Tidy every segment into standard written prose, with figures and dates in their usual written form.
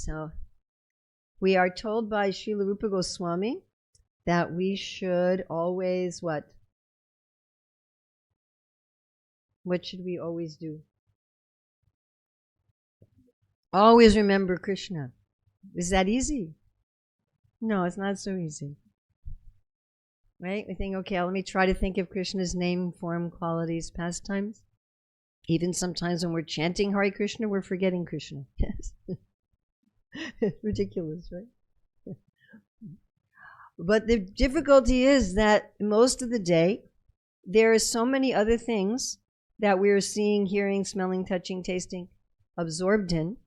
So we are told by Srila Rupa Goswami that we should always what? What should we always do? Always remember Krishna. Is that easy? No, it's not so easy. Right? We think, okay, let me try to think of Krishna's name, form, qualities, pastimes. Even sometimes when we're chanting Hare Krishna, we're forgetting Krishna. Yes. Ridiculous, right? But the difficulty is that most of the day, there are so many other things that we're seeing, hearing, smelling, touching, tasting, absorbed in.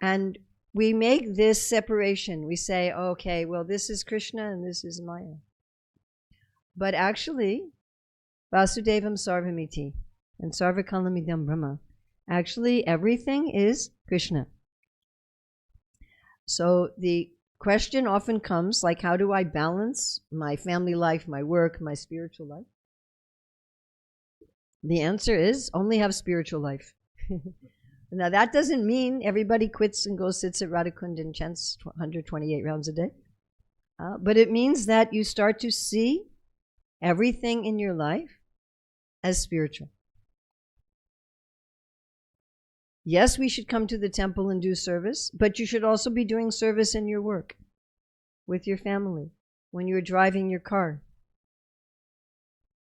And we make this separation. We say, okay, well, this is Krishna and this is Maya. But actually, Vasudevam Sarvamiti and Sarvakalamidam Brahma, actually everything is Krishna. So the question often comes like, how do I balance my family life, my work, my spiritual life? The answer is only have spiritual life. Now that doesn't mean everybody quits and goes sits at Radhakund and chants 128 rounds a day. But it means that you start to see everything in your life as spiritual. Yes, we should come to the temple and do service, but you should also be doing service in your work, with your family, when you're driving your car,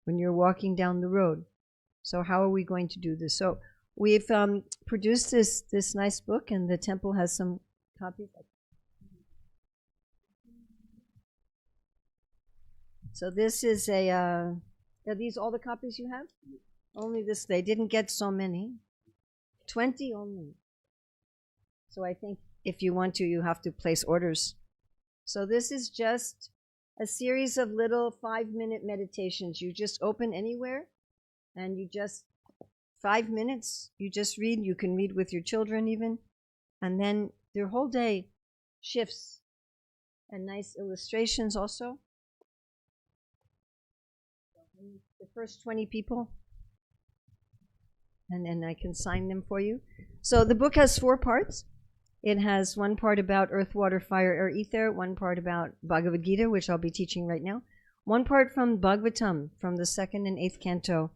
when you're walking down the road. So how are we going to do this? So we've produced this nice book, and the temple has some copies. So this is are these all the copies you have? Only this, they didn't get so many. 20 only. So I think if you want to, you have to place orders. So this is just a series of little 5-minute meditations. You just open anywhere and you just, 5 minutes, you just read. You can read with your children even. And then their whole day shifts. And nice illustrations also. The first 20 people. And then I can sign them for you. So the book has 4 parts. It has one part about earth, water, fire, air, ether, one part about Bhagavad Gita, which I'll be teaching right now, one part from Bhagavatam, from the 2nd and 8th canto,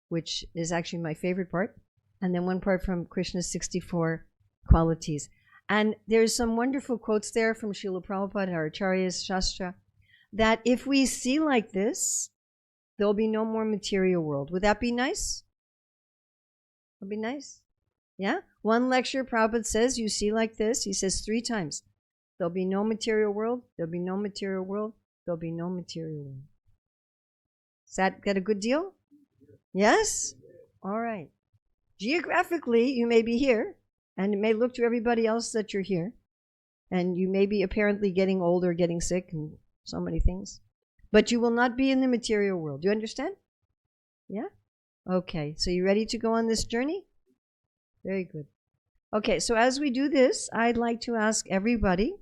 which is actually my favorite part, and then one part from Krishna's 64 qualities. And there's some wonderful quotes there from Srila Prabhupada, our Acharya's Shastra, that if we see like this, there'll be no more material world. Would that be nice? Would be nice. Yeah? One lecture, Prabhupada says, you see like this, he says 3 times, there'll be no material world, there'll be no material world, there'll be no material world. Is that a good deal? Yes? All right. Geographically, you may be here, and it may look to everybody else that you're here, and you may be apparently getting old or getting sick and so many things, but you will not be in the material world. Do you understand? Yeah? Okay, so you ready to go on this journey? Very good. Okay, so as we do this, I'd like to ask everybody,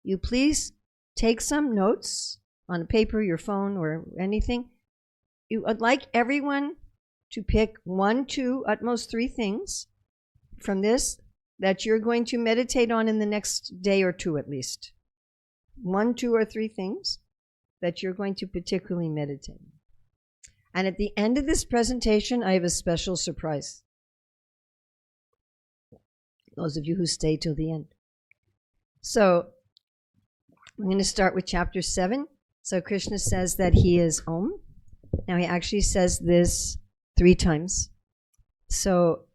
you please take some notes on paper, your phone, or anything. I'd like everyone to pick 1, 2, at most 3 things from this that you're going to meditate on in the next day or 2 at least. 1, 2, or 3 things that you're going to particularly meditate on. And at the end of this presentation, I have a special surprise. Those of you who stay till the end. So, I'm going to start with chapter 7. So Krishna says that he is Om. Now he actually says this 3 times. So,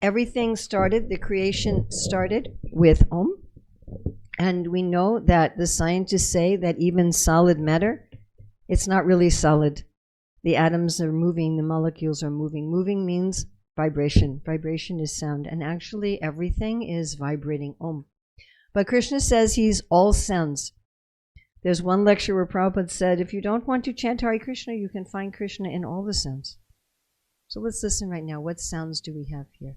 everything started, the creation started with Om. And we know that the scientists say that even solid matter, it's not really solid. The atoms are moving, the molecules are moving. Moving means vibration. Vibration is sound. And actually everything is vibrating Om. But Krishna says he's all sounds. There's one lecture where Prabhupada said, if you don't want to chant Hare Krishna, you can find Krishna in all the sounds. So let's listen right now. What sounds do we have here?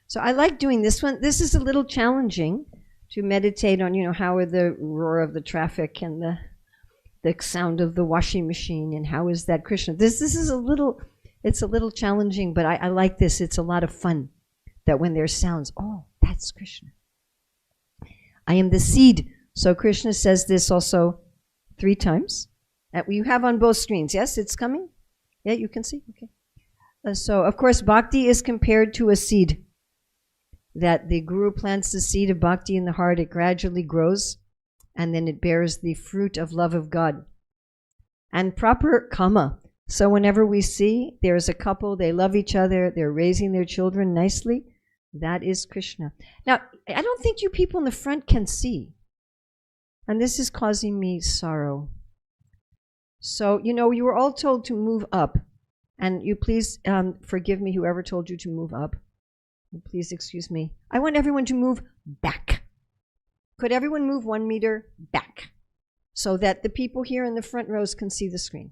So I like doing this one. This is a little challenging to meditate on, how are the roar of the traffic and the sound of the washing machine, and how is that Krishna? This is it's a little challenging, but I like this. It's a lot of fun that when there's sounds, oh, that's Krishna. I am the seed. So Krishna says this also 3 times. You have on both screens. Yes, it's coming? Yeah, you can see? Okay. So, of course, bhakti is compared to a seed. That the guru plants the seed of bhakti in the heart, it gradually grows, and then it bears the fruit of love of God. And proper kama. So whenever we see there's a couple, they love each other, they're raising their children nicely, that is Krishna. Now, I don't think you people in the front can see. And this is causing me sorrow. So, you were all told to move up. And you please forgive me, whoever told you to move up. Please excuse me. I want everyone to move back. Could everyone move 1 meter back so that the people here in the front rows can see the screen?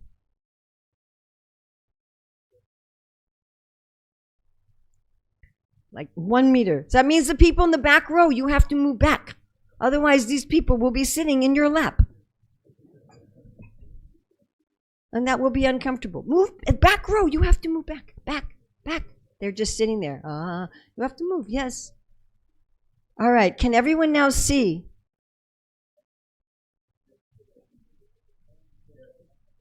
Like 1 meter. So that means the people in the back row, you have to move back. Otherwise, these people will be sitting in your lap. And that will be uncomfortable. Move back row. You have to move back, back, back. They're just sitting there. You have to move. Yes. All right. Can everyone now see?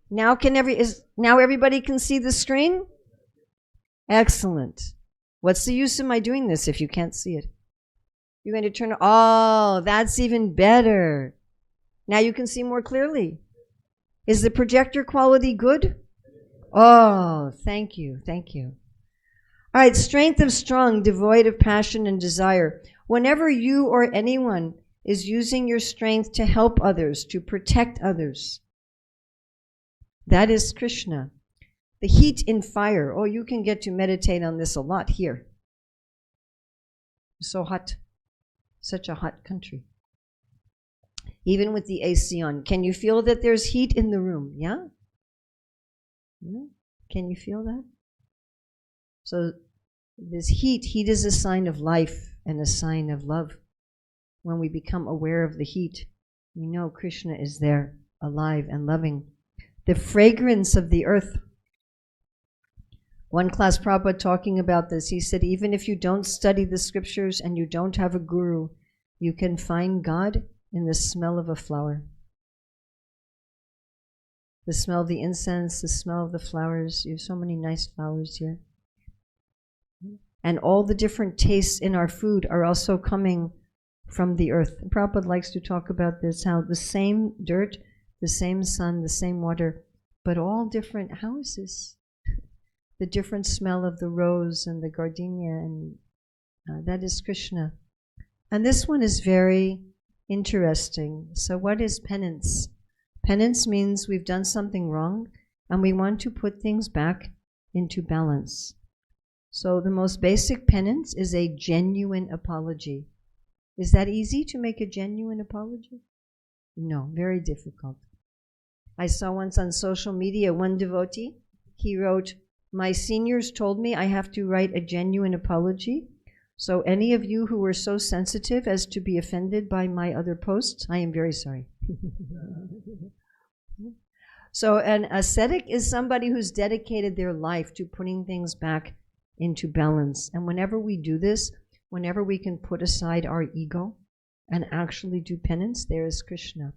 Now everybody can see the screen? Excellent. What's the use of my doing this if you can't see it? You're going to turn it. Oh, that's even better. Now you can see more clearly. Is the projector quality good? Oh, thank you. Thank you. All right, strength of strong, devoid of passion and desire. Whenever you or anyone is using your strength to help others, to protect others, that is Krishna. The heat in fire. Oh, you can get to meditate on this a lot here. So hot. Such a hot country. Even with the AC on. Can you feel that there's heat in the room? Yeah? Yeah? Can you feel that? So this heat is a sign of life and a sign of love. When we become aware of the heat, we know Krishna is there, alive and loving. The fragrance of the earth. One class Prabhupada talking about this, he said, even if you don't study the scriptures and you don't have a guru, you can find God in the smell of a flower. The smell of the incense, the smell of the flowers. You have so many nice flowers here. And all the different tastes in our food are also coming from the earth. Prabhupada likes to talk about this, how the same dirt, the same sun, the same water, but all different houses. The different smell of the rose and the gardenia, and that is Krishna. And this one is very interesting. So what is penance? Penance means we've done something wrong and we want to put things back into balance. So the most basic penance is a genuine apology. Is that easy to make a genuine apology? No, very difficult. I saw once on social media one devotee, he wrote, "My seniors told me I have to write a genuine apology. So any of you who were so sensitive as to be offended by my other posts, I am very sorry." So an ascetic is somebody who's dedicated their life to putting things back into balance. And whenever we do this, whenever we can put aside our ego and actually do penance, there is Krishna,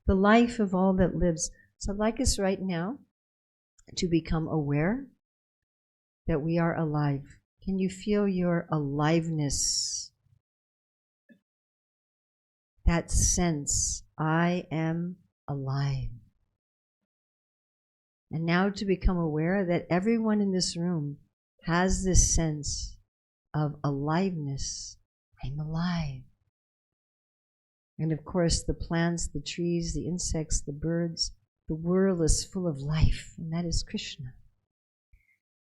the life of all that lives. So I'd like us right now to become aware that we are alive. Can you feel your aliveness? That sense, I am alive. And now to become aware that everyone in this room has this sense of aliveness. I'm alive. And of course, the plants, the trees, the insects, the birds, the world is full of life, and that is Krishna.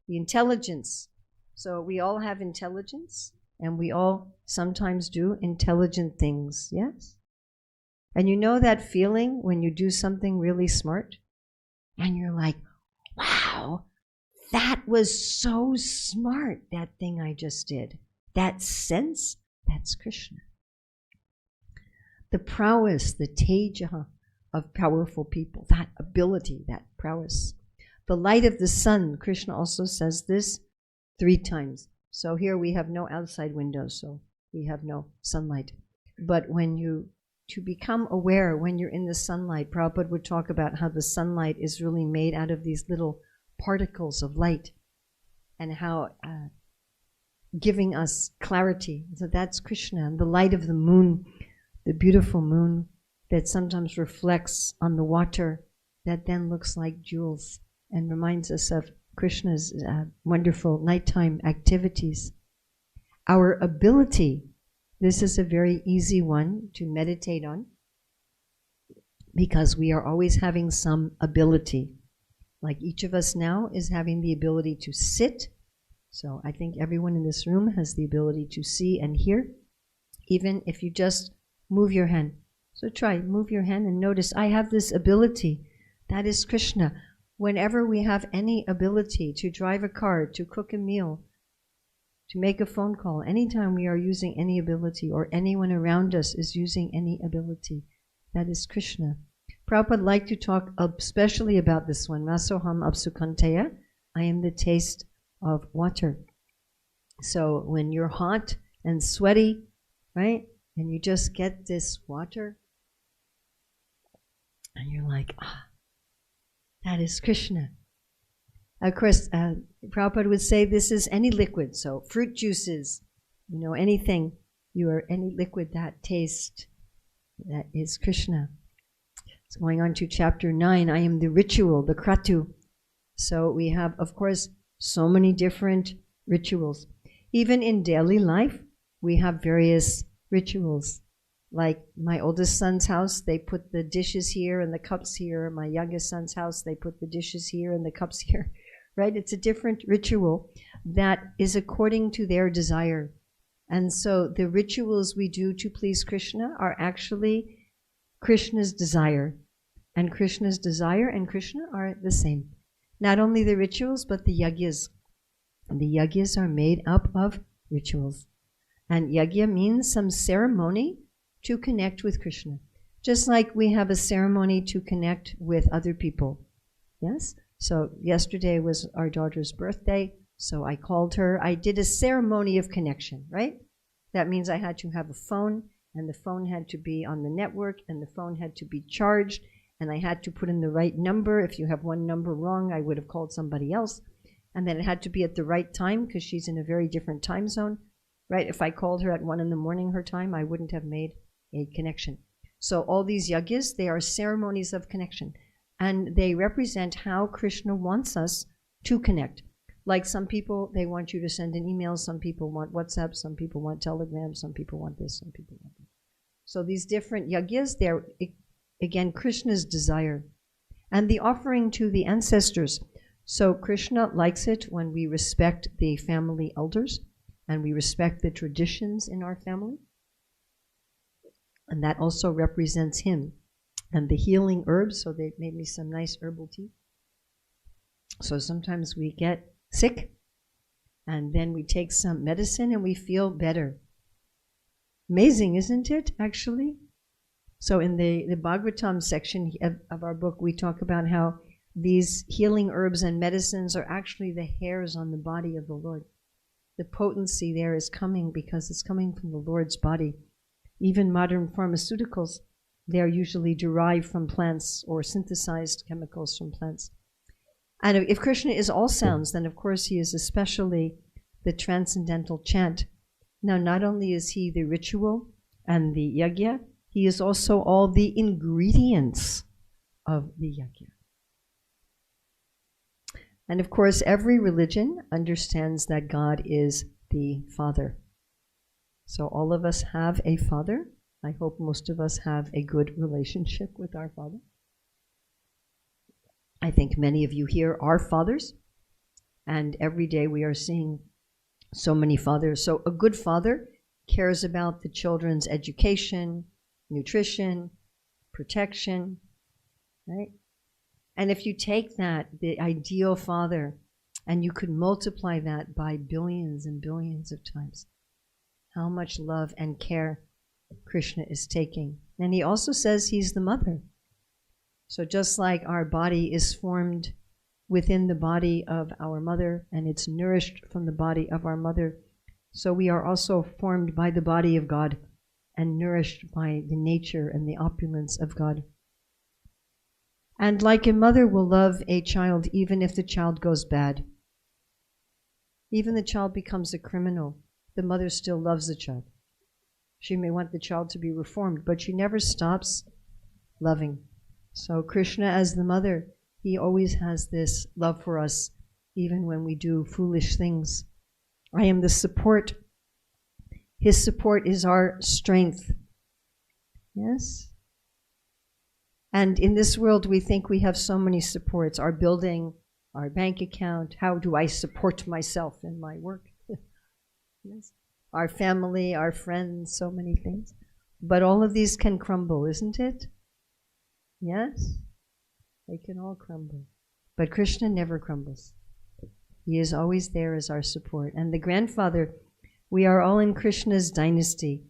The intelligence. So we all have intelligence, and we all sometimes do intelligent things, yes? And you know that feeling when you do something really smart, and you're like, wow, that was so smart, that thing I just did. That sense, that's Krishna. The prowess, the teja of powerful people, that ability, that prowess. The light of the sun, Krishna also says this 3 times. So here we have no outside windows, so we have no sunlight. But to become aware when you're in the sunlight, Prabhupada would talk about how the sunlight is really made out of these little particles of light, and how giving us clarity. So that's Krishna. And the light of the moon, the beautiful moon that sometimes reflects on the water, that then looks like jewels and reminds us of Krishna's wonderful nighttime activities. Our ability, this is a very easy one to meditate on, because we are always having some ability. Like each of us now is having the ability to sit. So I think everyone in this room has the ability to see and hear, even if you just move your hand. So try, move your hand and notice, I have this ability. That is Krishna. Whenever we have any ability to drive a car, to cook a meal, to make a phone call, anytime we are using any ability, or anyone around us is using any ability, that is Krishna. Prabhupada liked to talk especially about this one, Masoham Apsukanteya, I am the taste of water. So when you're hot and sweaty, right, and you just get this water, and you're like, that is Krishna. Of course, Prabhupada would say this is any liquid, so fruit juices, anything, any liquid that taste, that is Krishna. It's going on to chapter 9, I am the ritual, the kratu. So we have, of course, so many different rituals. Even in daily life, we have various rituals. Like my oldest son's house, they put the dishes here and the cups here. My youngest son's house, they put the dishes here and the cups here. Right? It's a different ritual that is according to their desire. And so the rituals we do to please Krishna are actually Krishna's desire. And Krishna's desire and Krishna are the same. Not only the rituals, but the yagyas. And the yagyas are made up of rituals. And yagya means some ceremony to connect with Krishna. Just like we have a ceremony to connect with other people. Yes? So yesterday was our daughter's birthday, so I called her. I did a ceremony of connection, right? That means I had to have a phone, and the phone had to be on the network, and the phone had to be charged, and I had to put in the right number. If you have one number wrong, I would have called somebody else. And then it had to be at the right time, because she's in a very different time zone, right? If I called her at 1 in the morning her time, I wouldn't have made a connection. So all these yagyas, they are ceremonies of connection. And they represent how Krishna wants us to connect. Like some people, they want you to send an email. Some people want WhatsApp. Some people want Telegram. Some people want this. Some people want that. So these different yagyas, they're, again, Krishna's desire. And the offering to the ancestors. So Krishna likes it when we respect the family elders and we respect the traditions in our family. And that also represents him. And the healing herbs, so they made me some nice herbal tea. So sometimes we get sick, and then we take some medicine and we feel better. Amazing, isn't it, actually? So in the Bhagavatam section of our book, we talk about how these healing herbs and medicines are actually the hairs on the body of the Lord. The potency there is coming because it's coming from the Lord's body. Even modern pharmaceuticals, they are usually derived from plants or synthesized chemicals from plants. And if Krishna is all sounds, then of course he is especially the transcendental chant. Now, not only is he the ritual and the yagya, he is also all the ingredients of the yagya. And of course, every religion understands that God is the Father. So all of us have a Father. I hope most of us have a good relationship with our Father. I think many of you here are fathers, and every day we are seeing so many fathers. So a good father cares about the children's education, nutrition, protection, right? And if you take that, the ideal father, and you could multiply that by billions and billions of times, how much love and care Krishna is taking. And he also says he's the mother. So just like our body is formed within the body of our mother, and it's nourished from the body of our mother, so we are also formed by the body of God and nourished by the nature and the opulence of God. And like a mother will love a child even if the child goes bad. Even the child becomes a criminal, the mother still loves the child. She may want the child to be reformed, but she never stops loving. So Krishna, as the mother, he always has this love for us, even when we do foolish things. I am the support. His support is our strength. Yes? And in this world, we think we have so many supports. Our building, our bank account, how do I support myself in my work? Yes. Our family, our friends, so many things. But all of these can crumble, isn't it? Yes? They can all crumble. But Krishna never crumbles. He is always there as our support. And the grandfather, we are all in Krishna's dynasty.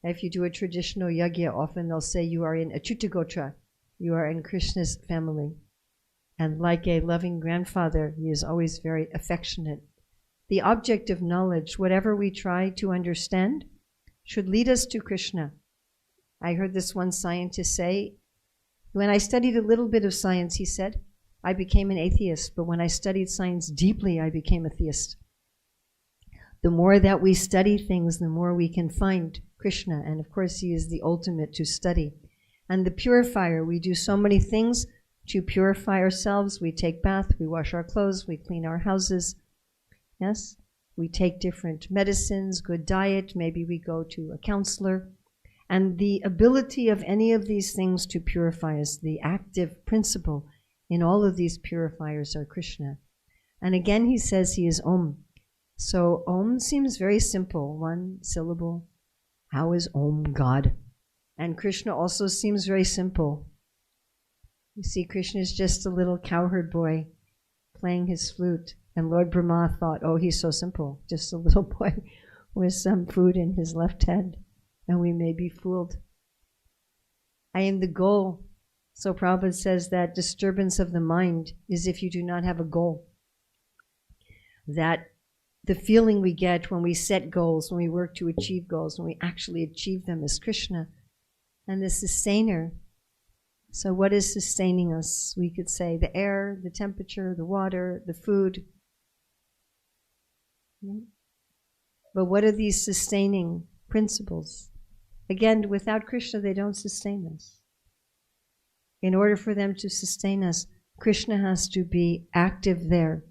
If you do a traditional yajna, often they'll say you are in Achyutagotra. You are in Krishna's family. And like a loving grandfather, he is always very affectionate. The object of knowledge, whatever we try to understand, should lead us to Krishna. I heard this one scientist say, when I studied a little bit of science, he said, I became an atheist, but when I studied science deeply, I became a theist. The more that we study things, the more we can find Krishna, and of course he is the ultimate to study. And the purifier, we do so many things to purify ourselves. We take bath, we wash our clothes, we clean our houses. Yes, we take different medicines, good diet, maybe we go to a counselor. And the ability of any of these things to purify us, the active principle in all of these purifiers are Krishna. And again he says he is Om. So Om seems very simple, one syllable. How is Om God? And Krishna also seems very simple. You see, Krishna is just a little cowherd boy playing his flute. And Lord Brahma thought, oh, he's so simple, just a little boy with some food in his left hand. And we may be fooled. I am the goal. So Prabhupada says that disturbance of the mind is if you do not have a goal. That the feeling we get when we set goals, when we work to achieve goals, when we actually achieve them is Krishna. And the sustainer. So what is sustaining us? We could say the air, the temperature, the water, the food. But what are these sustaining principles? Again, without Krishna, they don't sustain us. In order for them to sustain us, Krishna has to be active there.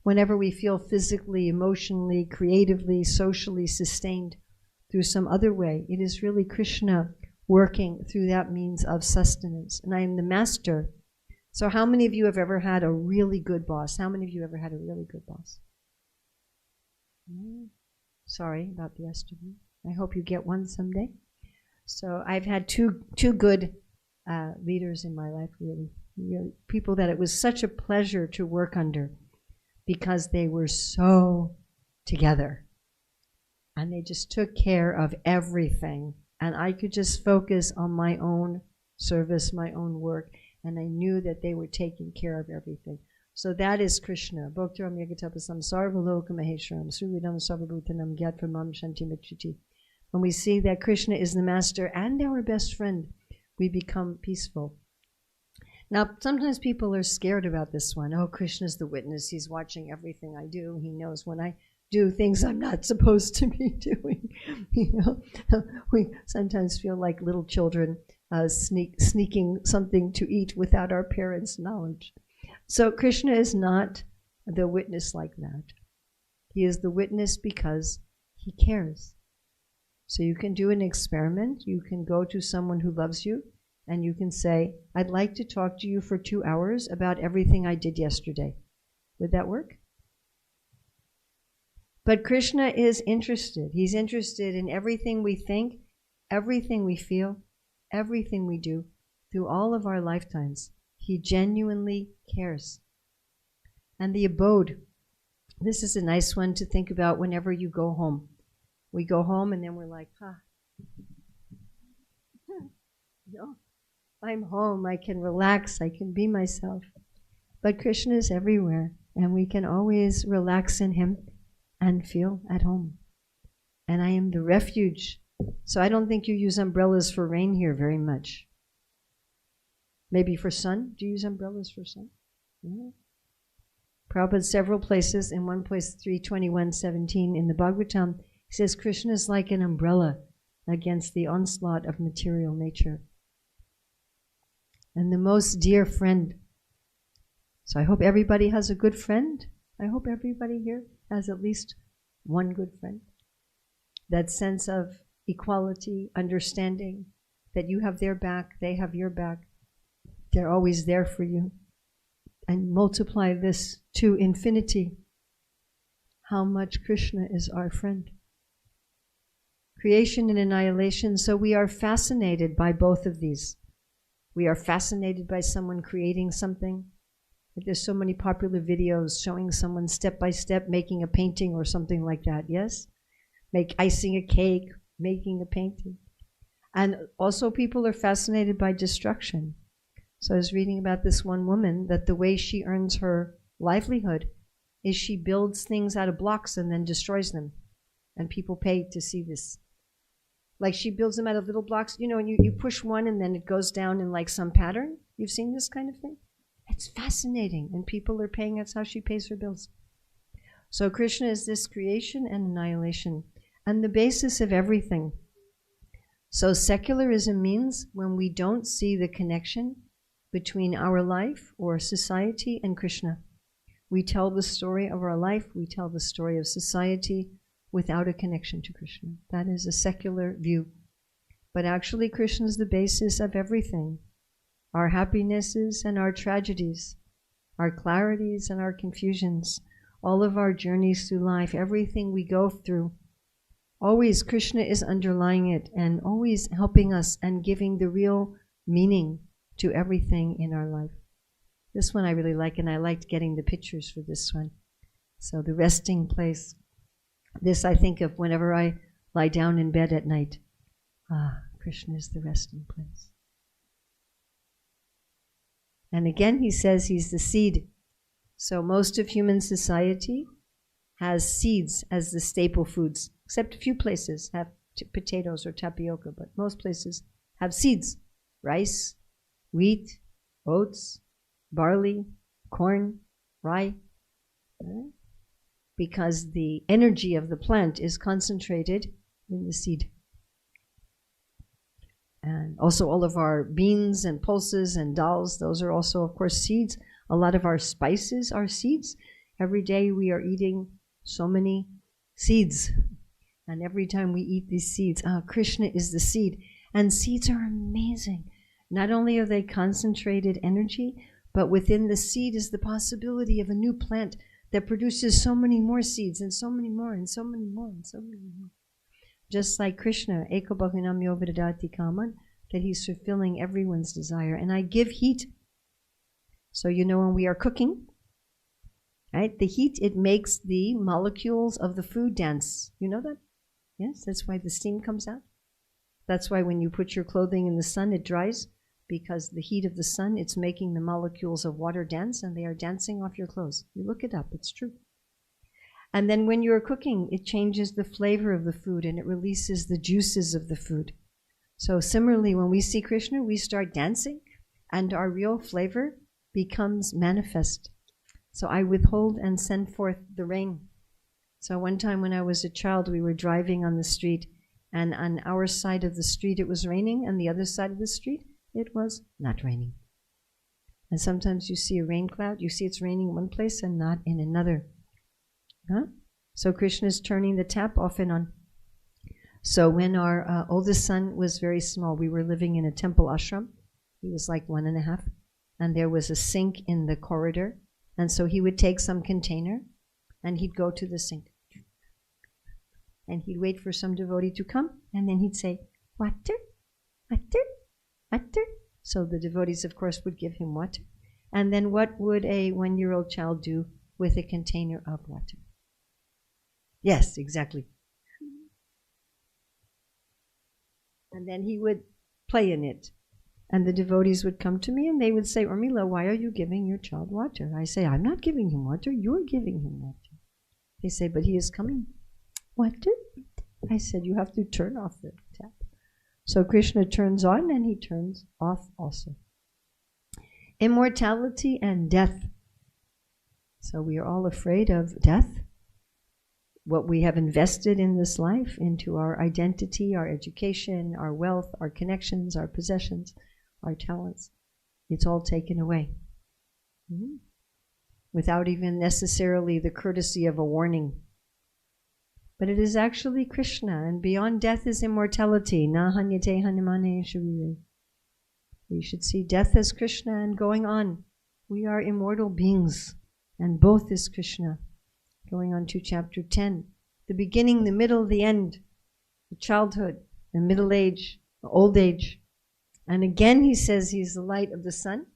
Whenever we feel physically, emotionally, creatively, socially sustained through some other way, it is really Krishna working through that means of sustenance. And I am the master. So how many of you have ever had a really good boss? How many of you ever had a really good boss? Sorry about the rest of you. I hope you get one someday. So I've had two good leaders in my life, really. People that it was such a pleasure to work under because they were so together. And they just took care of everything. And I could just focus on my own service, my own work, and I knew that they were taking care of everything. So that is Krishna. Bhoktaram yagatapasam sarvaloka maheshwaram srividam sarvabhutanam gyatpramam shantimikshiti. When we see that Krishna is the master and our best friend, we become peaceful. Now, sometimes people are scared about this one. Oh, Krishna's the witness. He's watching everything I do. He knows when I do things I'm not supposed to be doing. We sometimes feel like little children sneaking something to eat without our parents' knowledge. So Krishna is not the witness like that. He is the witness because he cares. So you can do an experiment. You can go to someone who loves you and you can say, I'd like to talk to you for 2 hours about everything I did yesterday. Would that work? But Krishna is interested. He's interested in everything we think, everything we feel, everything we do through all of our lifetimes. He genuinely cares. And the abode, this is a nice one to think about whenever you go home. We go home and then we're like, no. I'm home, I can relax, I can be myself. But Krishna is everywhere, and we can always relax in Him and feel at home. And I am the refuge. So I don't think you use umbrellas for rain here very much. Maybe for sun? Do you use umbrellas for sun? Yeah. Prabhupada, several places, in one place 321:17 in the Bhagavatam, he says Krishna is like an umbrella against the onslaught of material nature. And the most dear friend. So I hope everybody has a good friend. I hope everybody here has at least one good friend. That sense of equality, understanding, that you have their back, they have your back. They're always there for you. And multiply this to infinity. How much Krishna is our friend. Creation and annihilation, so we are fascinated by both of these. We are fascinated by someone creating something. There's so many popular videos showing someone step by step making a painting or something like that, yes? Icing a cake, making a painting. And also people are fascinated by destruction. So I was reading about this one woman, that the way she earns her livelihood is she builds things out of blocks and then destroys them. And people pay to see this. Like she builds them out of little blocks, you know, and you push one and then it goes down in like some pattern. You've seen this kind of thing? It's fascinating, and people are paying. That's how she pays her bills. So Krishna is this creation and annihilation, and the basis of everything. So secularism means when we don't see the connection between our life or society and Krishna. We tell the story of our life, we tell the story of society without a connection to Krishna. That is a secular view. But actually Krishna is the basis of everything. Our happinesses and our tragedies, our clarities and our confusions, all of our journeys through life, everything we go through, always Krishna is underlying it and always helping us and giving the real meaning to everything in our life. This one I really like, and I liked getting the pictures for this one. So the resting place. This I think of whenever I lie down in bed at night. Krishna is the resting place. And again, he says he's the seed. So most of human society has seeds as the staple foods, except a few places have potatoes or tapioca, but most places have seeds. Rice, wheat, oats, barley, corn, rye. Right? Because the energy of the plant is concentrated in the seed. And also all of our beans and pulses and dals, those are also, of course, seeds. A lot of our spices are seeds. Every day we are eating so many seeds. And every time we eat these seeds, Krishna is the seed. And seeds are amazing. Not only are they concentrated energy, but within the seed is the possibility of a new plant that produces so many more seeds and so many more and so many more and so many more. Just like Krishna, Eko Bhagunamyo Vidadati Kaman, that he's fulfilling everyone's desire. And I give heat. So you know when we are cooking, right, the heat, it makes the molecules of the food dance. You know that? Yes, that's why the steam comes out. That's why when you put your clothing in the sun, it dries, because the heat of the sun, it's making the molecules of water dance, and they are dancing off your clothes. You look it up, it's true. And then when you're cooking, it changes the flavor of the food and it releases the juices of the food. So similarly, when we see Krishna, we start dancing and our real flavor becomes manifest. So I withhold and send forth the rain. So one time when I was a child, we were driving on the street, and on our side of the street it was raining, and the other side of the street it was not raining. And sometimes you see a rain cloud, you see it's raining in one place and not in another. So Krishna is turning the tap off and on. So when our oldest son was very small, we were living in a temple ashram. He was like 1.5, and there was a sink in the corridor. And so he would take some container and he'd go to the sink. And he'd wait for some devotee to come, and then he'd say, water, water, water. So the devotees, of course, would give him water. And then what would a 1-year-old child do with a container of water? Yes, exactly. And then he would play in it. And the devotees would come to me and they would say, Urmila, why are you giving your child water? I say, I'm not giving him water, you're giving him water. They say, but he is coming. Water? I said, you have to turn off the tap. So Krishna turns on and he turns off also. Immortality and death. So we are all afraid of death. What we have invested in this life, into our identity, our education, our wealth, our connections, our possessions, our talents, it's all taken away. Without even necessarily the courtesy of a warning. But it is actually Krishna, and beyond death is immortality. Na hanyate hanimane sharire. We should see death as Krishna and going on. We are immortal beings, and both is Krishna. Going on to chapter 10. The beginning, the middle, the end. The childhood, the middle age, the old age. And again he says he's the light of the sun.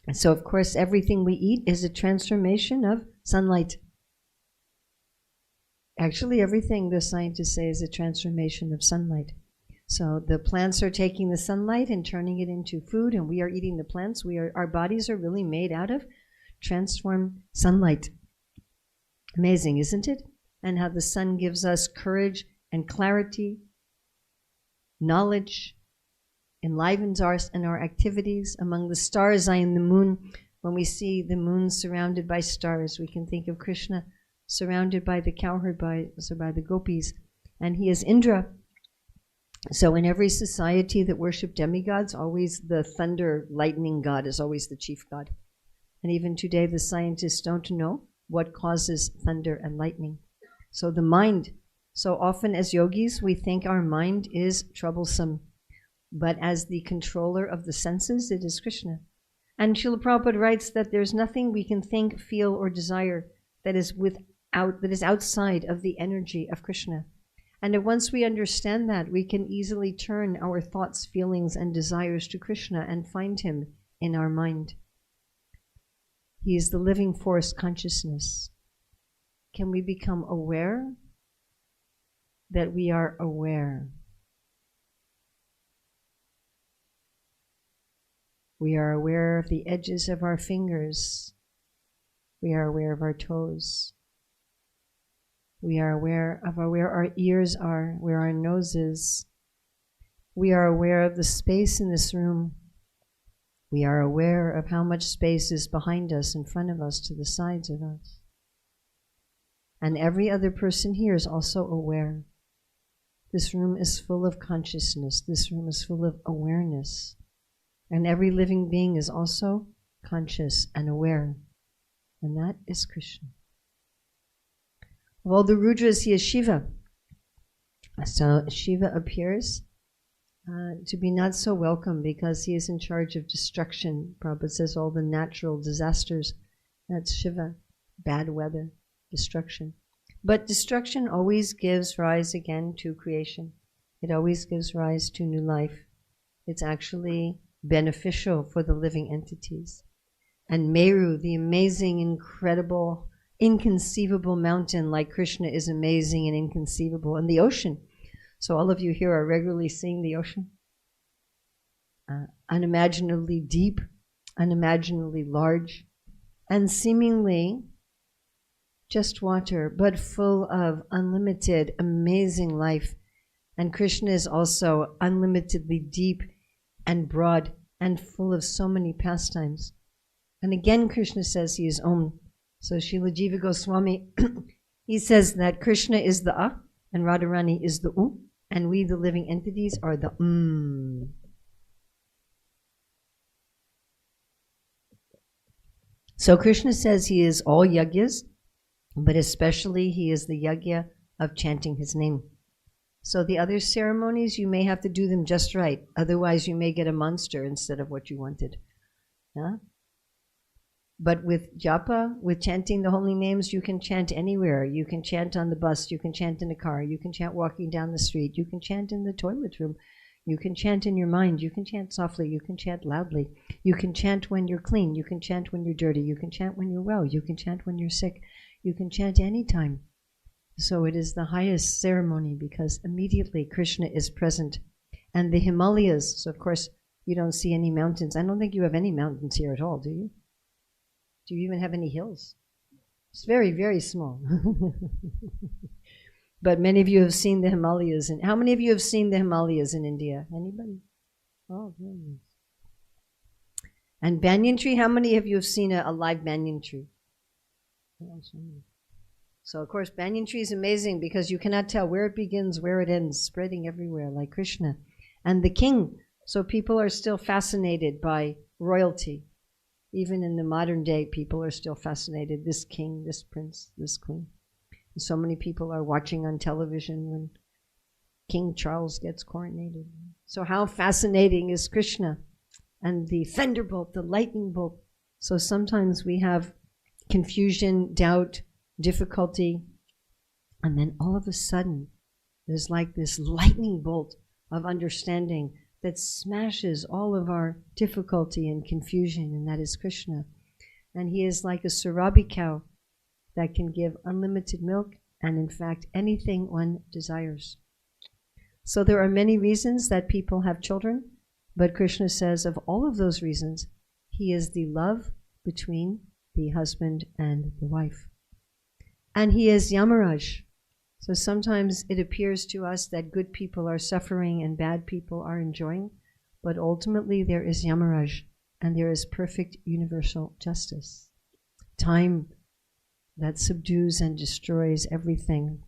And so of course everything we eat is a transformation of sunlight. Actually everything the scientists say is a transformation of sunlight. So the plants are taking the sunlight and turning it into food, and we are eating the plants. Our bodies are really made out of transformed sunlight. Amazing, isn't it? And how the sun gives us courage and clarity, knowledge, enlivens us in our activities. Among the stars, I am the moon. When we see the moon surrounded by stars, we can think of Krishna surrounded by the cowherd, by the gopis, and he is Indra. So in every society that worship demigods, always the thunder, lightning god is always the chief god. And even today the scientists don't know what causes thunder and lightning. So the mind, so often as yogis we think our mind is troublesome, but as the controller of the senses it is Krishna. And Srila Prabhupada writes that there's nothing we can think, feel or desire that is outside of the energy of Krishna. And if once we understand that, we can easily turn our thoughts, feelings, and desires to Krishna and find him in our mind. He is the living force consciousness. Can we become aware that we are aware? We are aware of the edges of our fingers. We are aware of our toes. We are aware of where our ears are, where our nose is. We are aware of the space in this room. We are aware of how much space is behind us, in front of us, to the sides of us. And every other person here is also aware. This room is full of consciousness. This room is full of awareness. And every living being is also conscious and aware. And that is Krishna. Of all the Rudras, he is Shiva. So Shiva appears to be not so welcome because he is in charge of destruction. Prabhupada says all the natural disasters, that's Shiva. Bad weather, destruction. But destruction always gives rise again to creation. It always gives rise to new life. It's actually beneficial for the living entities. And Meru, the amazing, incredible, inconceivable mountain like Krishna is amazing and inconceivable. And the ocean. So all of you here are regularly seeing the ocean. Unimaginably deep, unimaginably large, and seemingly just water, but full of unlimited, amazing life. And Krishna is also unlimitedly deep and broad and full of so many pastimes. And again Krishna says he is Om. So Srila Jiva Goswami, he says that Krishna is the A and Radharani is the U, and we, the living entities, are the So Krishna says he is all yagyas, but especially he is the yagya of chanting his name. So the other ceremonies, you may have to do them just right. Otherwise, you may get a monster instead of what you wanted. Huh? But with japa, with chanting the holy names, you can chant anywhere. You can chant on the bus, you can chant in the car, you can chant walking down the street, you can chant in the toilet room, you can chant in your mind, you can chant softly, you can chant loudly, you can chant when you're clean, you can chant when you're dirty, you can chant when you're well, you can chant when you're sick, you can chant anytime. So it is the highest ceremony because immediately Krishna is present. And the Himalayas, so of course you don't see any mountains. I don't think you have any mountains here at all, do you? Do you even have any hills? It's very, very small. But many of you have seen the Himalayas. And how many of you have seen the Himalayas in India? Anybody? Oh, very nice. And banyan tree, how many of you have seen a live banyan tree? So, of course, banyan tree is amazing because you cannot tell where it begins, where it ends, spreading everywhere like Krishna. And the king, so people are still fascinated by royalty. Even in the modern day, people are still fascinated. This king, this prince, this queen. And so many people are watching on television when King Charles gets coronated. So how fascinating is Krishna? And the thunderbolt, the lightning bolt. So sometimes we have confusion, doubt, difficulty, and then all of a sudden there's like this lightning bolt of understanding that smashes all of our difficulty and confusion, and that is Krishna. And he is like a Surabi cow that can give unlimited milk and in fact anything one desires. So there are many reasons that people have children, but Krishna says of all of those reasons, he is the love between the husband and the wife. And he is Yamaraj. So sometimes it appears to us that good people are suffering and bad people are enjoying, but ultimately there is Yamaraj and there is perfect universal justice. Time that subdues and destroys everything.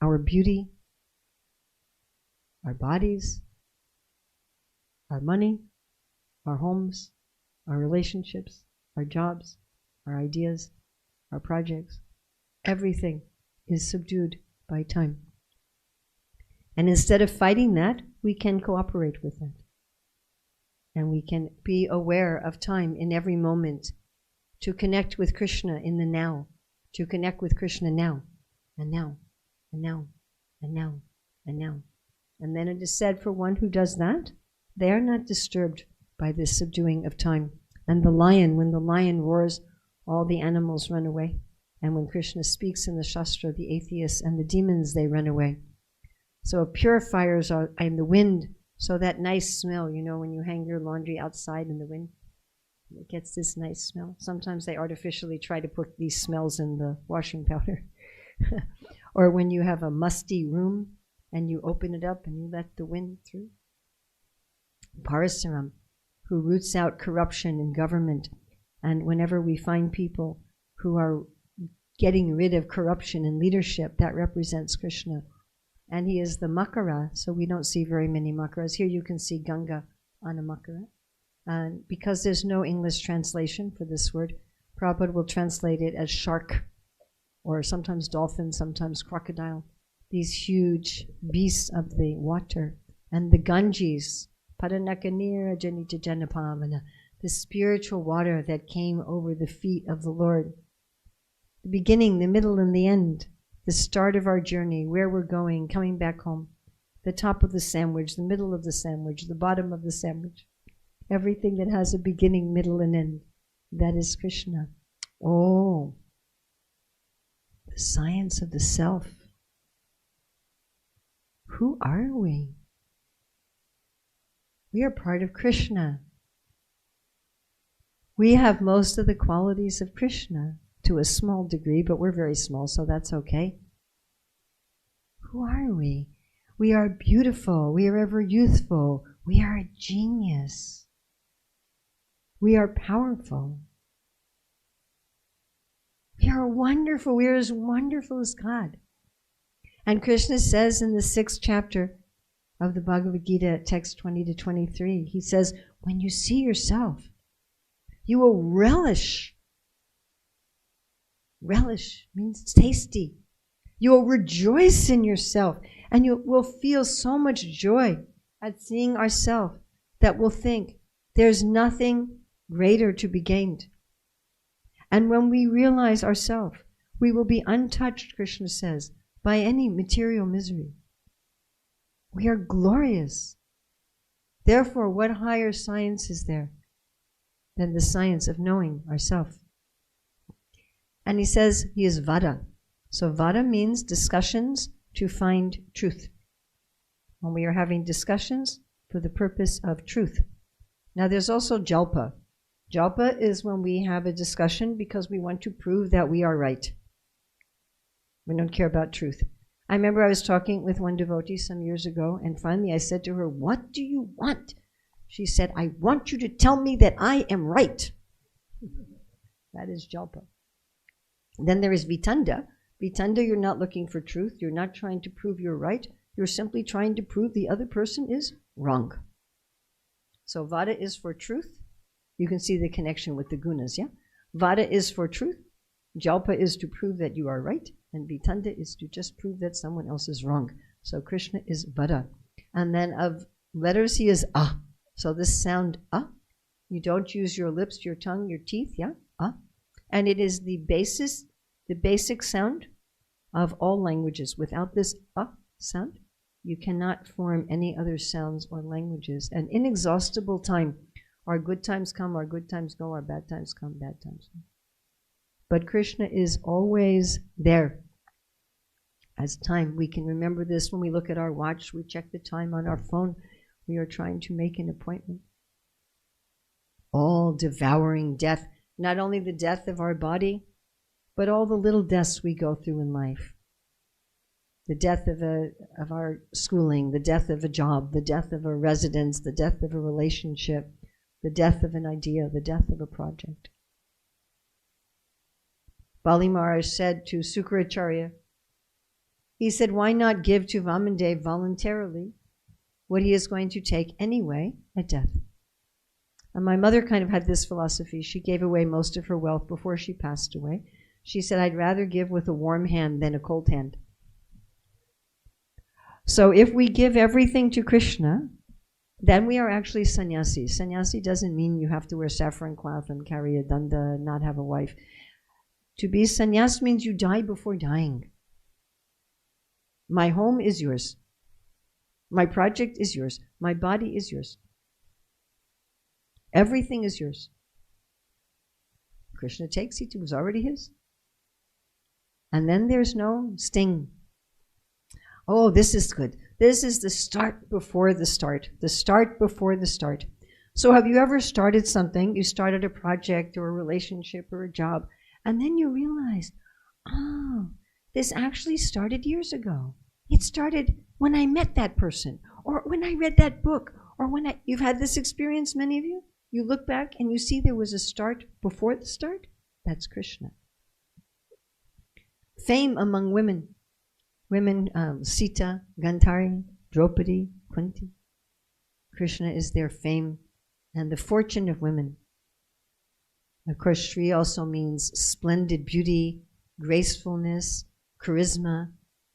Our beauty, our bodies, our money, our homes, our relationships, our jobs, our ideas, our projects, everything is subdued by time. And instead of fighting that, we can cooperate with it. And we can be aware of time in every moment to connect with Krishna in the now, to connect with Krishna now, and now, and now, and now, and now. And then it is said for one who does that, they are not disturbed by this subduing of time. And the lion, when the lion roars, all the animals run away. And when Krishna speaks in the Shastra, the atheists and the demons, they run away. So purifiers are in the wind, so that nice smell, you know, when you hang your laundry outside in the wind, it gets this nice smell. Sometimes they artificially try to put these smells in the washing powder. Or when you have a musty room and you open it up and you let the wind through. Parasaram, who roots out corruption in government. And whenever we find people who are getting rid of corruption in leadership, that represents Krishna. And he is the Makara, so we don't see very many Makaras. Here you can see Ganga on a Makara. And because there's no English translation for this word, Prabhupada will translate it as shark, or sometimes dolphin, sometimes crocodile. These huge beasts of the water. And the Ganges, Padanakanira Janita Janapavana, the spiritual water that came over the feet of the Lord. The beginning, the middle, and the end. The start of our journey, where we're going, coming back home. The top of the sandwich, the middle of the sandwich, the bottom of the sandwich. Everything that has a beginning, middle, and end. That is Krishna. Oh, the science of the self. Who are we? We are part of Krishna. We have most of the qualities of Krishna. To a small degree, but we're very small, so that's okay. Who are we? We are beautiful. We are ever youthful. We are a genius. We are powerful. We are wonderful. We are as wonderful as God. And Krishna says in the 6th chapter of the Bhagavad Gita, text 20 to 23, he says, when you see yourself, you will relish. Relish means it's tasty. You will rejoice in yourself, and you will feel so much joy at seeing ourselves that we'll think there's nothing greater to be gained. And when we realize ourselves, we will be untouched, Krishna says, by any material misery. We are glorious. Therefore, what higher science is there than the science of knowing ourselves? And he says he is Vada. So vada means discussions to find truth. When we are having discussions for the purpose of truth. Now there's also jalpa. Jalpa is when we have a discussion because we want to prove that we are right. We don't care about truth. I remember I was talking with one devotee some years ago, and finally I said to her, "What do you want?" She said, "I want you to tell me that I am right." That is jalpa. Then there is vitanda. Vitanda, you're not looking for truth. You're not trying to prove you're right. You're simply trying to prove the other person is wrong. So vada is for truth. You can see the connection with the gunas, yeah? Vada is for truth. Jalpa is to prove that you are right. And vitanda is to just prove that someone else is wrong. So Krishna is vada. And then of letters, he is ah. So this sound ah, you don't use your lips, your tongue, your teeth, yeah? Ah. And it is the basic sound of all languages. Without this ah sound, you cannot form any other sounds or languages. An inexhaustible time. Our good times come, our good times go, our bad times come, bad times go. But Krishna is always there as time. We can remember this when we look at our watch, we check the time on our phone, we are trying to make an appointment. All devouring death, not only the death of our body, but all the little deaths we go through in life. The death of our schooling, the death of a job, the death of a residence, the death of a relationship, the death of an idea, the death of a project. Bali Maharaj said to Sukracharya, he said, why not give to Vamandev voluntarily what he is going to take anyway at death? And my mother kind of had this philosophy. She gave away most of her wealth before she passed away. She said, I'd rather give with a warm hand than a cold hand. So if we give everything to Krishna, then we are actually sannyasis. Sannyasi doesn't mean you have to wear saffron cloth and carry a danda, not have a wife. To be sannyas means you die before dying. My home is yours. My project is yours. My body is yours. Everything is yours. Krishna takes it, it was already his. And then there's no sting. Oh, this is good. This is the start before the start. The start before the start. So have you ever started something? You started a project or a relationship or a job, and then you realized, oh, this actually started years ago. It started when I met that person, or when I read that book, or when you've had this experience, many of you. You look back and you see there was a start before the start. That's Krishna. Fame among women. Women, Sita, Gandhari, Draupadi, Kunti. Krishna is their fame and the fortune of women. Of course, Shri also means splendid beauty, gracefulness, charisma.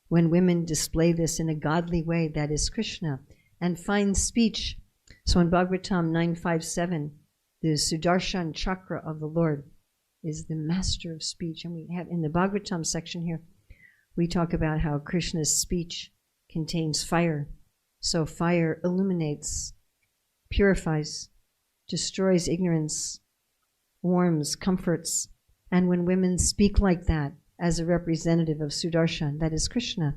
When women display this in a godly way, that is Krishna. And fine speech. So in Bhagavatam 9.5.7, the Sudarshan chakra of the Lord is the master of speech. And we have in the Bhagavatam section here, we talk about how Krishna's speech contains fire. So fire illuminates, purifies, destroys ignorance, warms, comforts. And when women speak like that, as a representative of Sudarshan, that is Krishna.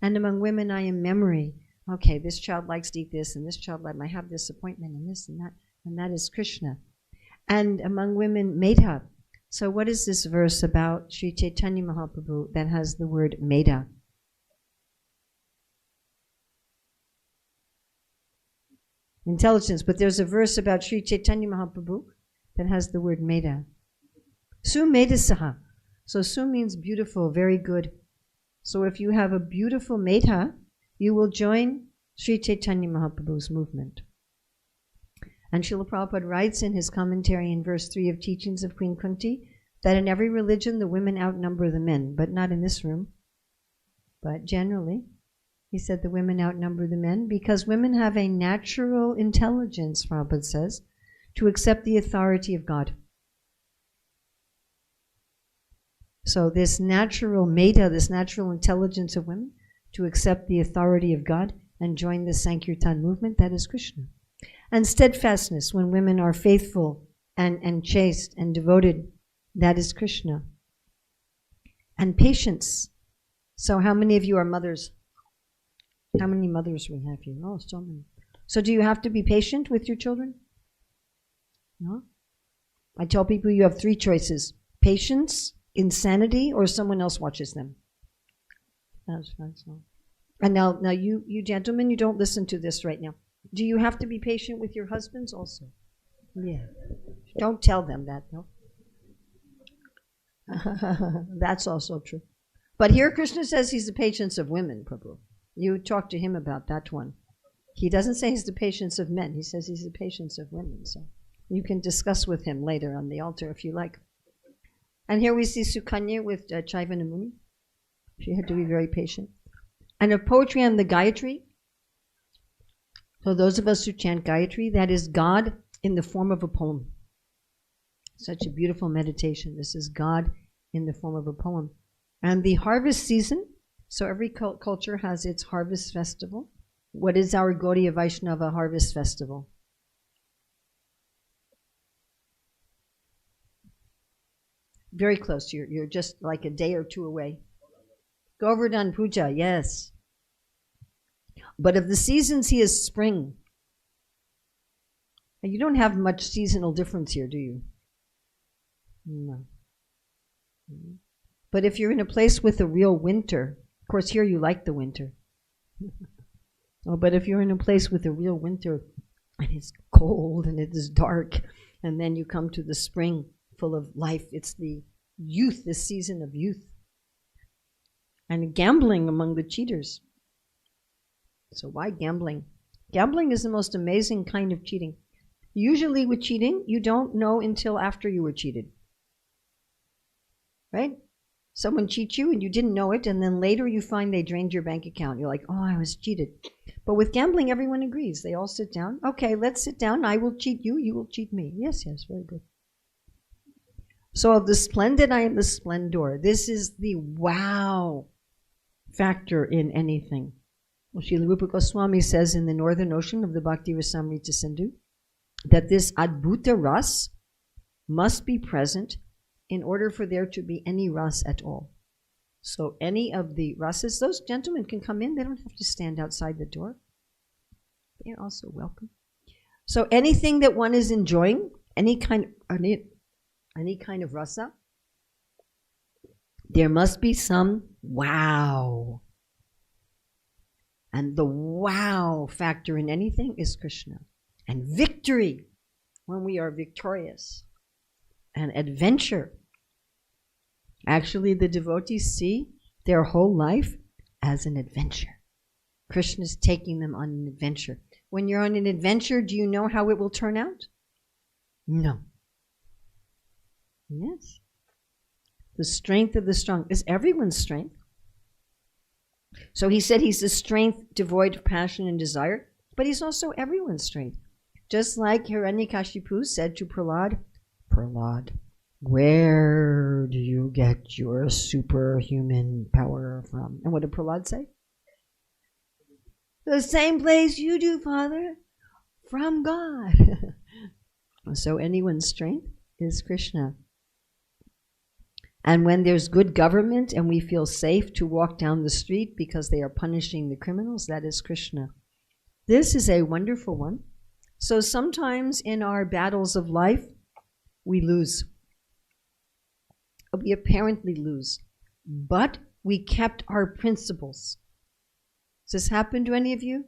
And among women, I am memory. Okay, this child likes to eat this, and this child might have this appointment, and this and that is Krishna. And among women, Medha. So what is this verse about Sri Chaitanya Mahaprabhu that has the word Medha? Intelligence, but there's a verse about Sri Chaitanya Mahaprabhu that has the word Medha. Su Medhasaha. So Su means beautiful, very good. So if you have a beautiful Medha, you will join Sri Chaitanya Mahaprabhu's movement. And Srila Prabhupada writes in his commentary in verse 3 of Teachings of Queen Kunti that in every religion the women outnumber the men, but not in this room. But generally, he said the women outnumber the men because women have a natural intelligence, Prabhupada says, to accept the authority of God. So this natural Medha, this natural intelligence of women, to accept the authority of God and join the Sankirtan movement, that is Krishna. And steadfastness, when women are faithful and chaste and devoted, that is Krishna. And patience, So how many of you are mothers? How many mothers we have here? Oh, so many. So do you have to be patient with your children? No? I tell people you have 3 choices: patience, insanity, or someone else watches them. That's right. So. And now you gentlemen, you don't listen to this right now. Do you have to be patient with your husbands also? Yeah. Don't tell them that, no. That's also true. But here Krishna says he's the patience of women, Prabhu. You talk to him about that one. He doesn't say he's the patience of men. He says he's the patience of women. So you can discuss with him later on the altar if you like. And here we see Sukanya with Chaivana Muni. She had to be very patient. And of poetry and the Gayatri. So those of us who chant Gayatri, that is God in the form of a poem. Such a beautiful meditation. This is God in the form of a poem. And the harvest season, so every culture has its harvest festival. What is our Gaudiya Vaishnava harvest festival? Very close. You're just like a day or 2 away. Govardhan Puja, yes. But of the seasons, he is spring. And you don't have much seasonal difference here, do you? No. But if you're in a place with a real winter, of course here you like the winter. Oh, but if you're in a place with a real winter and it's cold and it is dark, and then you come to the spring full of life, it's the youth, the season of youth. And gambling among the cheaters. So why gambling? Gambling is the most amazing kind of cheating. Usually with cheating, you don't know until after you were cheated. Right? Someone cheats you and you didn't know it, and then later you find they drained your bank account. You're like, oh, I was cheated. But with gambling, everyone agrees. They all sit down. Okay, let's sit down. I will cheat you. You will cheat me. Yes, yes, very good. So of the splendid, I am the splendor. This is the wow factor in anything. Well, Srila Rupa Goswami says in the Northern Ocean of the Bhakti Rasamrita Sindhu that this Adbhuta Ras must be present in order for there to be any ras at all. So any of the rasas, those gentlemen can come in. They don't have to stand outside the door. They are also welcome. So anything that one is enjoying, any kind of rasa, there must be some wow. And the wow factor in anything is Krishna. And victory, when we are victorious. And adventure. Actually, the devotees see their whole life as an adventure. Krishna is taking them on an adventure. When you're on an adventure, do you know how it will turn out? No. Yes. The strength of the strong is everyone's strength. So he said he's the strength devoid of passion and desire, but he's also everyone's strength. Just like Hiranyakashipu said to Prahlad, Prahlad, where do you get your superhuman power from? And what did Prahlad say? The same place you do, Father, from God. So anyone's strength is Krishna. And when there's good government and we feel safe to walk down the street because they are punishing the criminals, that is Krishna. This is a wonderful one. So sometimes in our battles of life, we lose. We apparently lose. But we kept our principles. Does this happen to any of you?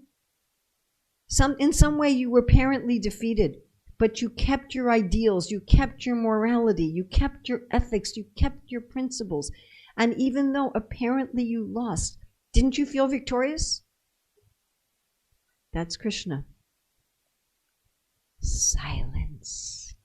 In some way you were apparently defeated, but you kept your ideals, you kept your morality, you kept your ethics, you kept your principles. And even though apparently you lost, didn't you feel victorious? That's Krishna. Silence.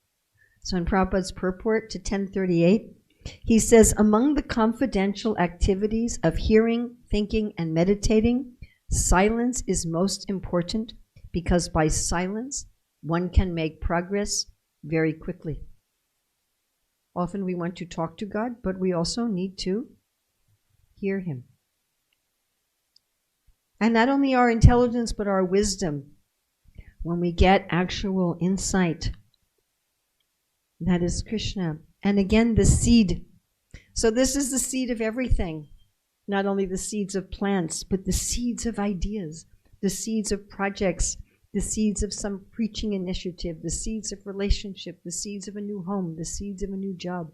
So in Prabhupada's purport to 1038, he says, among the confidential activities of hearing, thinking, and meditating, silence is most important because by silence, one can make progress very quickly. Often we want to talk to God, but we also need to hear Him. And not only our intelligence, but our wisdom. When we get actual insight, that is Krishna. And again, the seed. So this is the seed of everything. Not only the seeds of plants, but the seeds of ideas, the seeds of projects, the seeds of some preaching initiative, the seeds of relationship, the seeds of a new home, the seeds of a new job.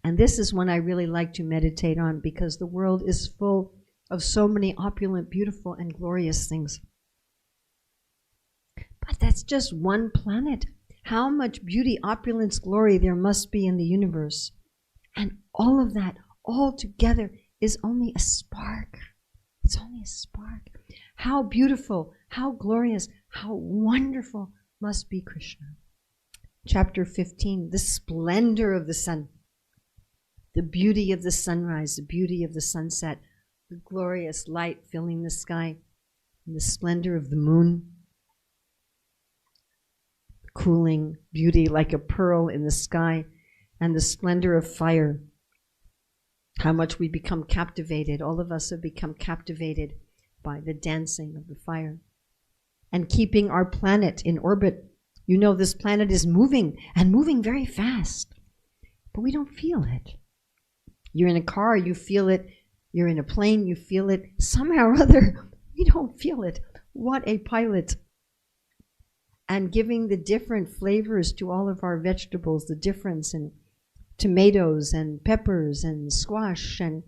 And this is one I really like to meditate on, because the world is full of so many opulent, beautiful, and glorious things. But that's just one planet. How much beauty, opulence, glory there must be in the universe. And all of that, all together, is only a spark. It's only a spark. How beautiful, how glorious, how wonderful must be Krishna. Chapter 15, the splendor of the sun. The beauty of the sunrise, the beauty of the sunset, the glorious light filling the sky, and the splendor of the moon, cooling beauty like a pearl in the sky, and the splendor of fire. How much we become captivated. All of us have become captivated by the dancing of the fire. And keeping our planet in orbit. You know, this planet is moving, and moving very fast, but we don't feel it. You're in a car, you feel it. You're in a plane, you feel it. Somehow or other, we don't feel it. What a pilot. And giving the different flavors to all of our vegetables, the difference in tomatoes and peppers and squash, and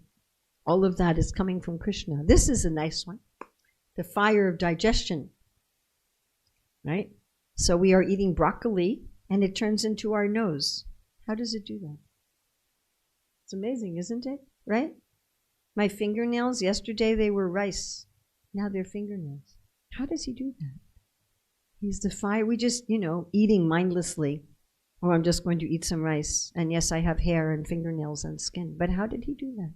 all of that is coming from Krishna. This is a nice one. The fire of digestion, right? So we are eating broccoli, and it turns into our nose. How does it do that? It's amazing, isn't it? Right? My fingernails, yesterday they were rice. Now they're fingernails. How does he do that? He's the fire. We just, eating mindlessly. Oh, I'm just going to eat some rice. And yes, I have hair and fingernails and skin. But how did he do that?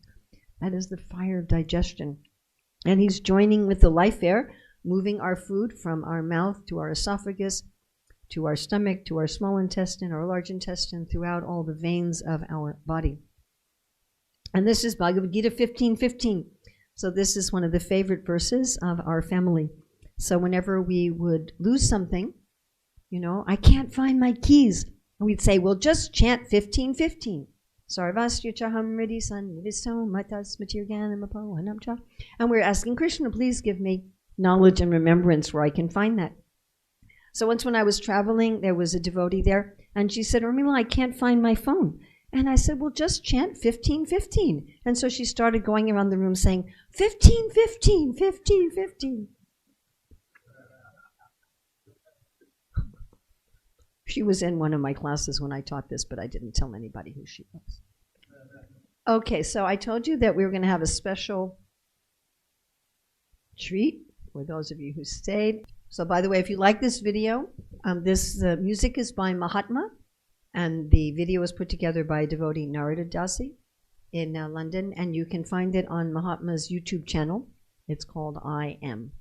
That is the fire of digestion. And he's joining with the life air, moving our food from our mouth to our esophagus, to our stomach, to our small intestine, our large intestine, throughout all the veins of our body. And this is Bhagavad Gita 15:15. So this is one of the favorite verses of our family. So whenever we would lose something, I can't find my keys. And we'd say, well, just chant 15:15. Sarvasya chaham riddhi sanniviso matas matirganamapohanam cha. And we're asking Krishna, please give me knowledge and remembrance where I can find that. So once when I was traveling, there was a devotee there, and she said, Urmila, I can't find my phone. And I said, well, just chant 15:15. And so she started going around the room saying, 15:15, 15:15. She was in one of my classes when I taught this, but I didn't tell anybody who she was. Okay, so I told you that we were going to have a special treat for those of you who stayed. So by the way, if you like this video, this music is by Mahatma, and the video was put together by devotee Narada Dasi in London, and you can find it on Mahatma's YouTube channel. It's called I Am.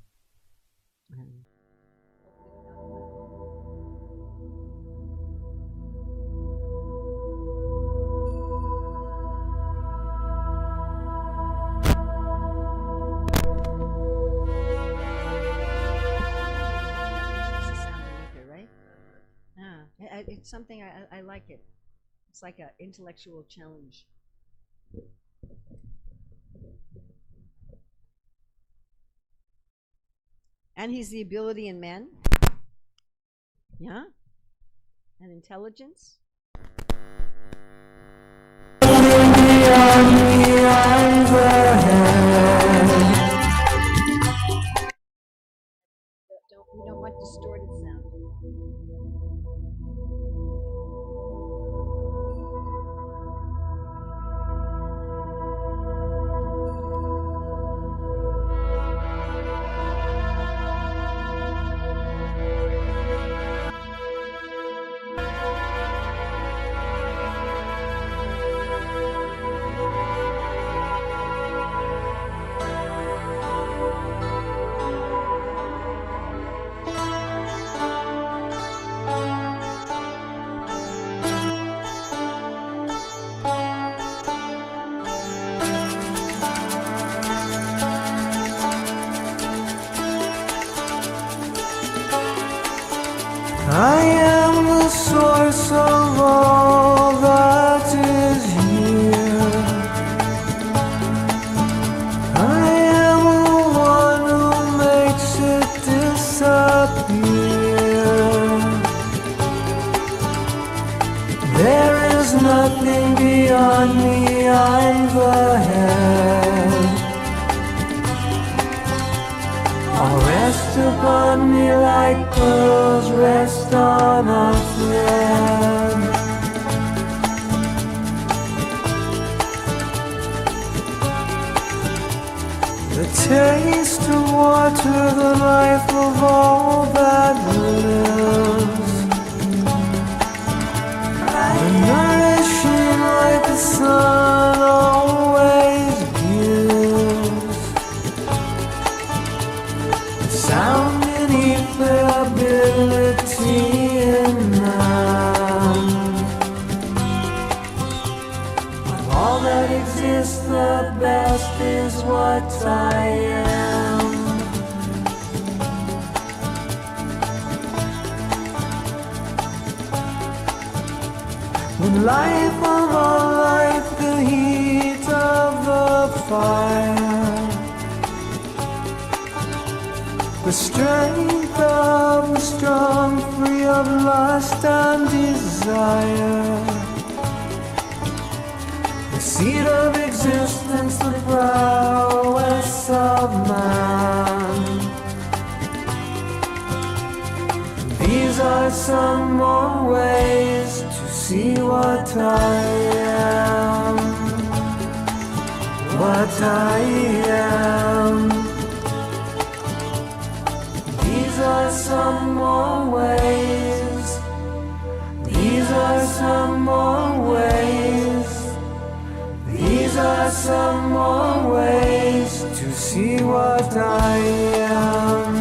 It's something I like it. It's like an intellectual challenge. And he's the ability in man. Yeah? And intelligence. We don't want distorted sound. I am the source of all that is here. all rest upon me like pearls rest on a thread. The taste of water, the life of all that lives, the nourishing like the sun always gives, the sound beneath their ability in man. Of all that exists, the best is what I am. When life of all life, the heat of the fire, the strength of the strong, free of lust and desire, the seed of existence, the prowess of man. These are some more ways to see what I am, what I am. These are some more ways, these are some more ways, these are some more ways to see what I am.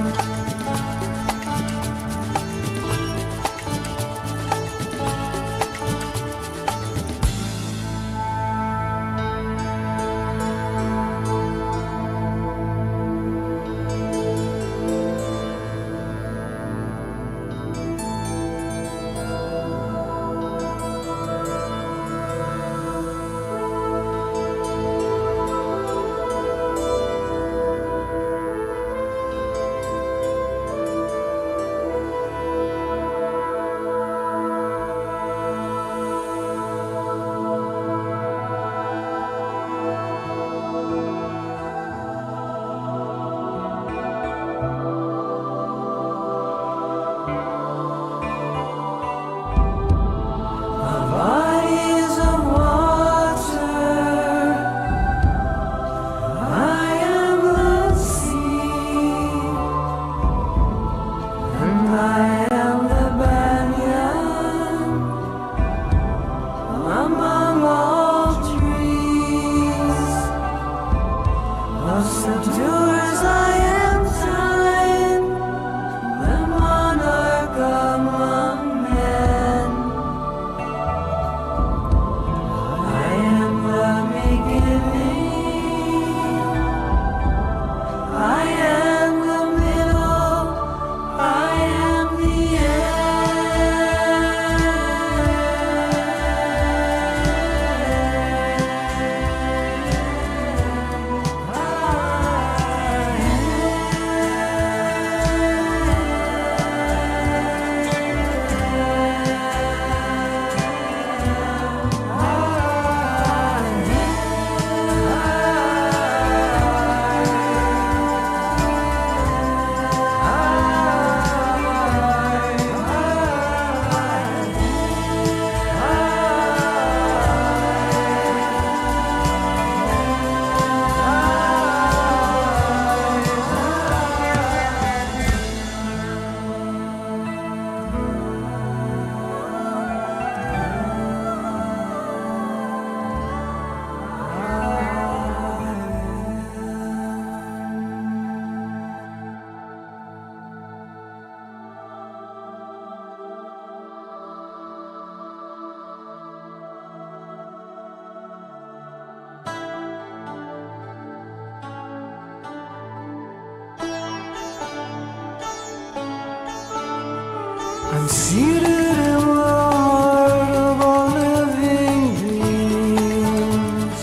I'm seated in the heart of all living dreams,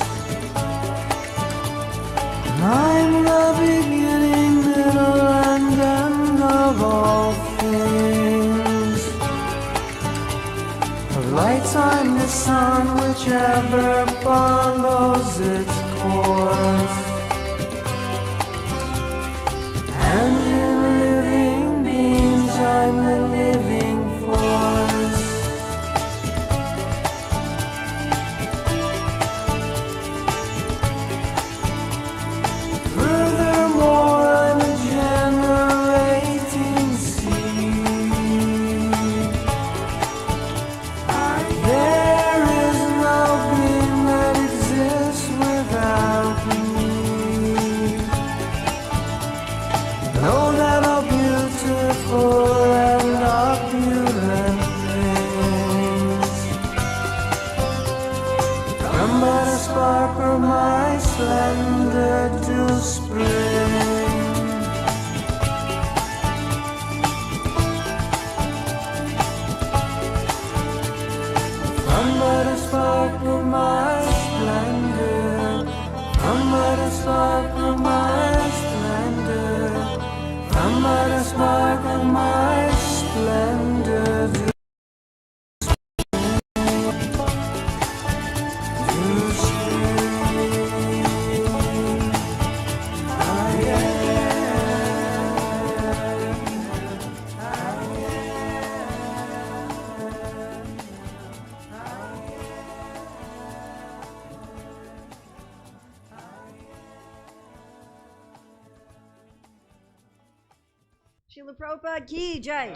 and I'm the beginning, middle, and end of all things. Of light I'm the sun, whichever follows its course, and Know that all beautiful and opulent things come but a spark from my slender dew spring. Come but a spark from my splendor. Come but a spark from my splendor. Come but a spark from my splendor. To spring. I Srila Prabhupada ki jai.